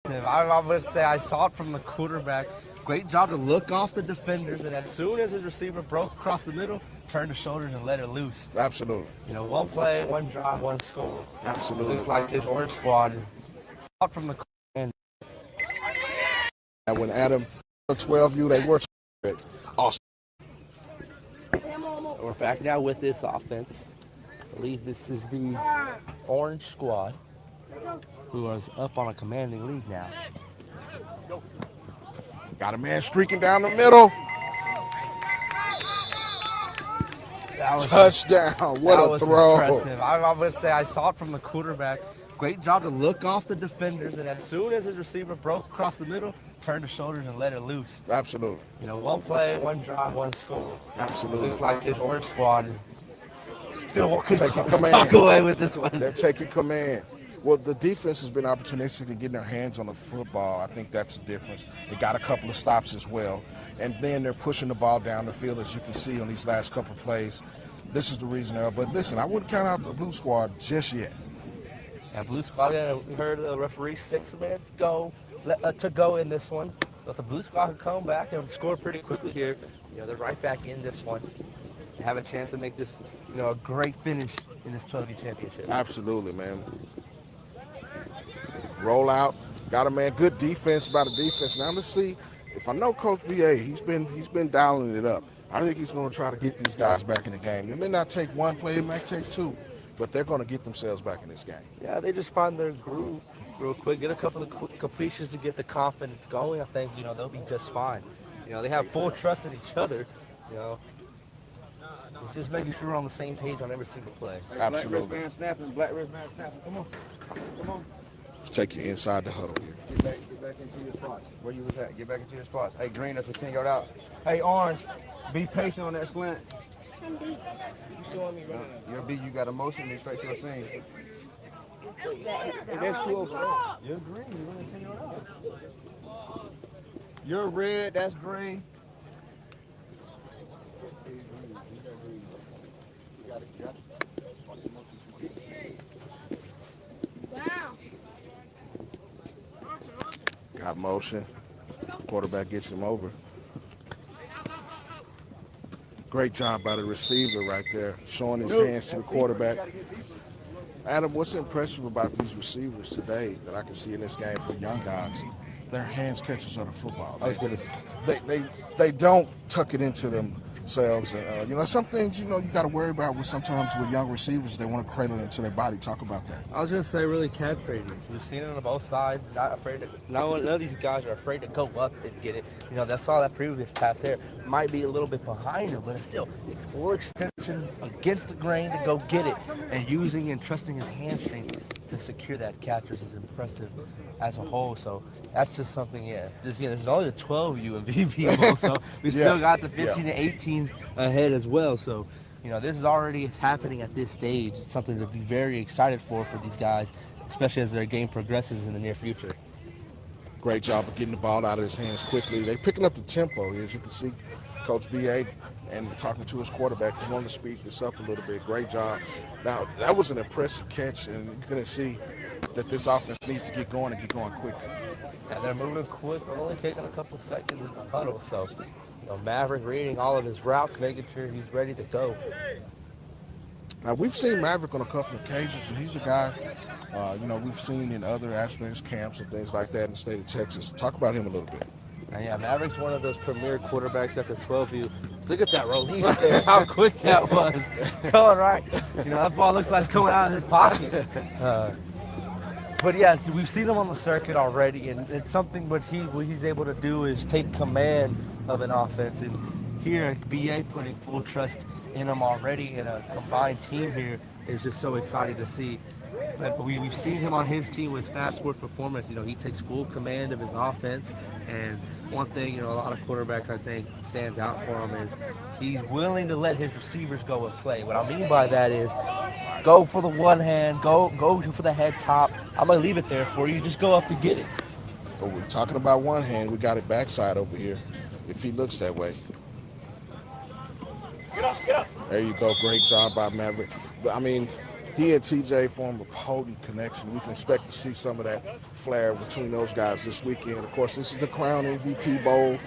I would say I saw it from the quarterbacks. Great job to look off the defenders, and as soon as his receiver broke across the middle, turned his shoulders and let it loose. Absolutely. You know, one play, one drive, one score. Absolutely. Looks like this orange squad is from the end. And when Adam 12U, they were awesome. So we're back now with this offense. I believe this is the orange squad, who is up on a commanding lead now. Got a man streaking down the middle. Touchdown. What a throw. Impressive. I would say I saw it from the quarterbacks. Great job to look off the defenders, and as soon as his receiver broke across the middle, turned his shoulders and let it loose. Absolutely. You know, one play, one drive, one score. Absolutely. Looks like this orange squad is still taking command. Talk away with this one. They're taking command. Well, the defense has been opportunistic in getting their hands on the football. I think that's the difference. They got a couple of stops as well. And then they're pushing the ball down the field, as you can see on these last couple of plays. This is the reason they're up. But listen, I wouldn't count out the blue squad just yet. Yeah, blue squad, we heard the referee 6 minutes to go in this one. But the blue squad can come back and score pretty quickly here. You know, they're right back in this one. They have a chance to make this, you know, a great finish in this 12U championship. Absolutely, man. Roll out, got a man, good defense by the defense. Now let's see, if I know Coach BA, he's been dialing it up. I think he's going to try to get these guys back in the game. It may not take one play, it might take two, but they're going to get themselves back in this game. Yeah, they just find their groove real quick, get a couple of completions to get the confidence going. I think, you know, they'll be just fine. You know, they have full trust in each other, you know. It's just making sure we're on the same page on every single play. Absolutely. Black wristband snapping, black wristband snapping. Come on. Come on. Take you inside the huddle here. Get back into your spot. Where you was at? Get back into your spots. Hey, green, that's a 10-yard out. Hey, orange, be patient on that slant. I'm B. You showing me right now. You're B, you got a motion, me straight to a seam. Hey, that's 2 overall. You're green, you're running 10-yard out. You're red, that's green. Wow. Got motion. Quarterback gets him over. Great job by the receiver right there, showing his hands to the quarterback. Adam, what's impressive about these receivers today that I can see in this game for young guys? They're hands catchers of the football. They don't tuck it into themselves. And, you know, some things, you know, you got to worry about with sometimes with young receivers, they want to cradle it into their body. Talk about that. I was going to say really catch rating. We've seen it on both sides. Not afraid to, none of these guys are afraid to go up and get it. You know, that's all that previous pass there. Might be a little bit behind him, but it's still full extension against the grain to go get it. And using and trusting his hamstring to secure that catch is impressive as a whole. So that's just something, This is only the 12U and VP Bowl, so we still got the 15 and 18s ahead as well. So, you know, this is already happening at this stage. It's something to be very excited for these guys, especially as their game progresses in the near future. Great job of getting the ball out of his hands quickly. They're picking up the tempo. As you can see, Coach BA and talking to his quarterback, he wanted to speed this up a little bit. Great job. Now, that was an impressive catch, and you're going to see that this offense needs to get going and get going quickly. And they're moving quick, only taking a couple of seconds in the huddle. So, you know, Maverick reading all of his routes, making sure he's ready to go. Now, we've seen Maverick on a couple of occasions, and he's a guy, you know, we've seen in other aspects, camps and things like that in the state of Texas. Talk about him a little bit. And yeah, Maverick's one of those premier quarterbacks at the 12U. Look at that release there, how quick that was. Going right. You know, that ball looks like it's coming out of his pocket. But yeah, so we've seen him on the circuit already, and it's something what he's able to do is take command of an offense. And here, BA putting full trust in him already, and a combined team here is just so exciting to see. But we've seen him on his team with Fast Forward Performance. You know, he takes full command of his offense. And one thing, you know, a lot of quarterbacks, I think, stands out for him is he's willing to let his receivers go and play. What I mean by that is go for the one hand, go for the head top. I'm going to leave it there for you. Just go up and get it. But we're talking about one hand. We got it backside over here, if he looks that way. Get up, get up. There you go. Great job by Maverick. But, I mean, he and TJ form a potent connection. We can expect to see some of that flair between those guys this weekend. Of course, this is the Crown MVP Bowl.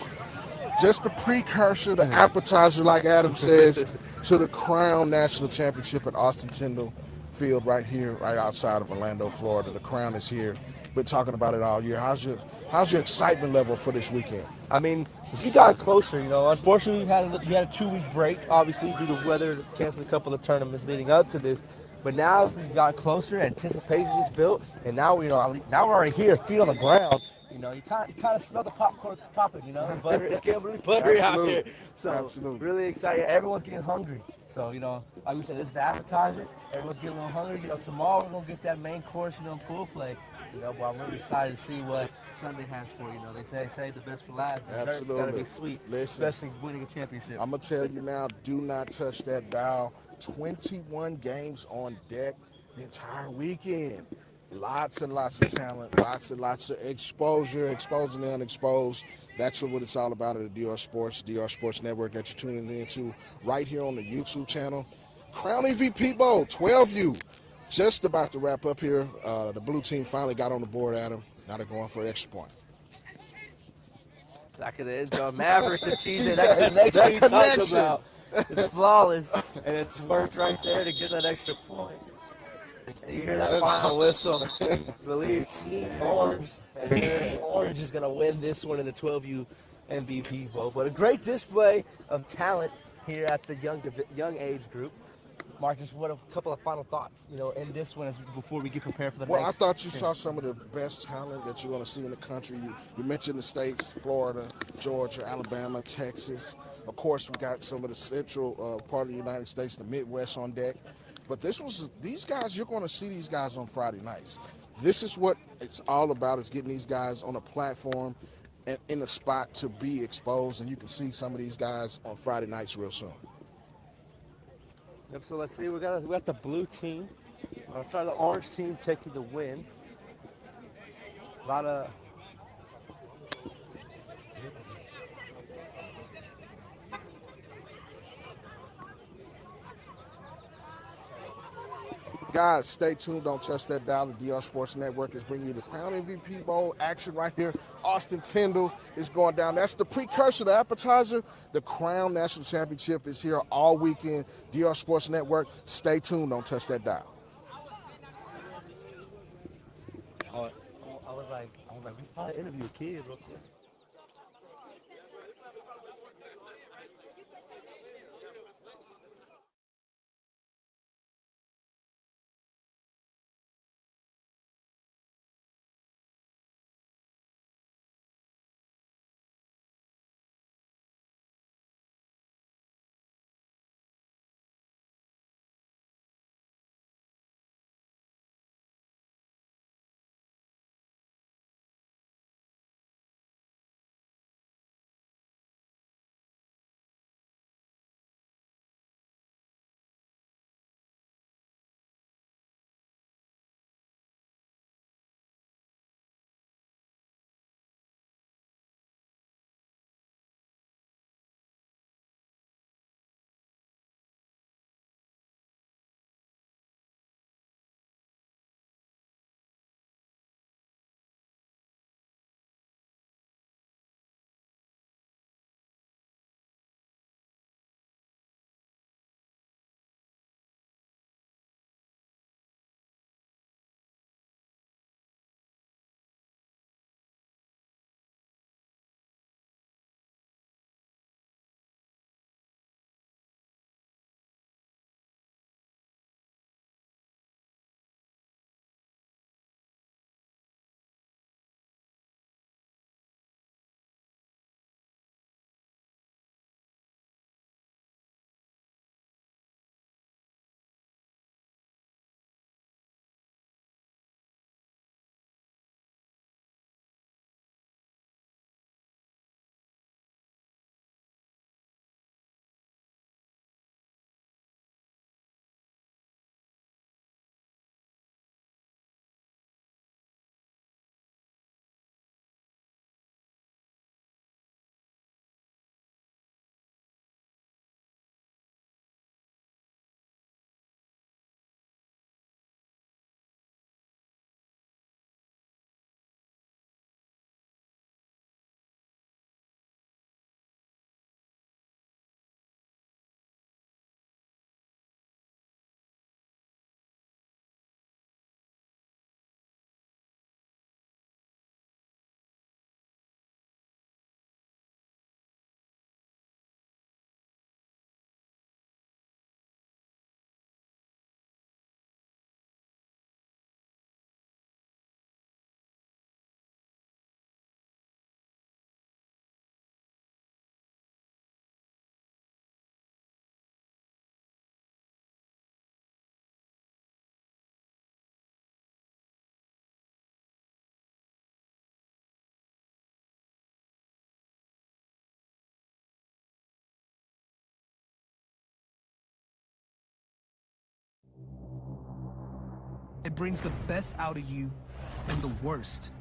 Just the precursor, the appetizer, like Adam says, to the Crown National Championship at Austin Tyndall Field right here, right outside of Orlando, Florida. The Crown is here. Been talking about it all year. How's your excitement level for this weekend? I mean, as we got closer, unfortunately you had a 2 week break, obviously due to weather, canceled a couple of tournaments leading up to this. But now as we got closer, anticipation is built, and now now we're already here, feet on the ground. You kind of smell the popcorn popping. The butter, it's getting really buttery out here. So Absolutely. really excited. Everyone's getting hungry. So like we said, this is the appetizer. Everyone's getting a little hungry. Tomorrow we're gonna get that main course, pool play. But I'm really excited to see what Sunday has for you. They say the best for last. Dessert's gotta be sweet, Listen, especially winning a championship. I'm going to tell you now, do not touch that dial. 21 games on deck the entire weekend. Lots and lots of talent, lots and lots of exposure, exposing the unexposed. That's what it's all about at the DR Sports Network that you're tuning into right here on the YouTube channel. Crown MVP Bowl, 12U. Just about to wrap up here. The blue team finally got on the board, Adam. Now they're going for an extra point. Back of the end zone, Maverick to TJ. That connection you talked about. It's flawless, and it's worked right there to get that extra point. You hear that final whistle. I believe Team Orange. And Orange is going to win this one in the 12U MVP Bowl. But a great display of talent here at the young age group. Marcus, what a couple of final thoughts, in this one before we get prepared for the next. Well, I thought you saw some of the best talent that you're going to see in the country. You mentioned the states, Florida, Georgia, Alabama, Texas. Of course, we got some of the central part of the United States, the Midwest on deck. But these guys, you're going to see these guys on Friday nights. This is what it's all about, is getting these guys on a platform and in a spot to be exposed. And you can see some of these guys on Friday nights real soon. Yep, so let's see. We got the blue team. I'll try the orange team taking the win. A lot of Guys, stay tuned. Don't touch that dial. The DR Sports Network is bringing you the Crown MVP Bowl action right here. Austin Tyndall is going down. That's the precursor, the appetizer. The Crown National Championship is here all weekend. DR Sports Network, stay tuned. Don't touch that dial. I was like, we probably interview a kid real quick. It brings the best out of you and the worst.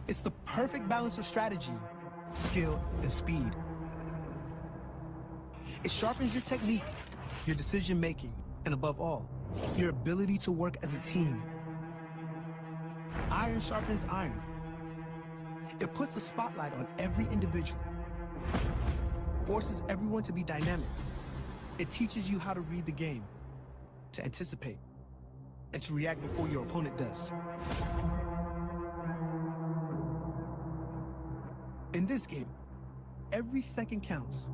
It's the perfect balance of strategy, skill, and speed. It sharpens your technique, your decision-making, and above all, your ability to work as a team. Iron sharpens iron. It puts a spotlight on every individual, forces everyone to be dynamic. It teaches you how to read the game, to anticipate, and to react before your opponent does. In this game, every second counts.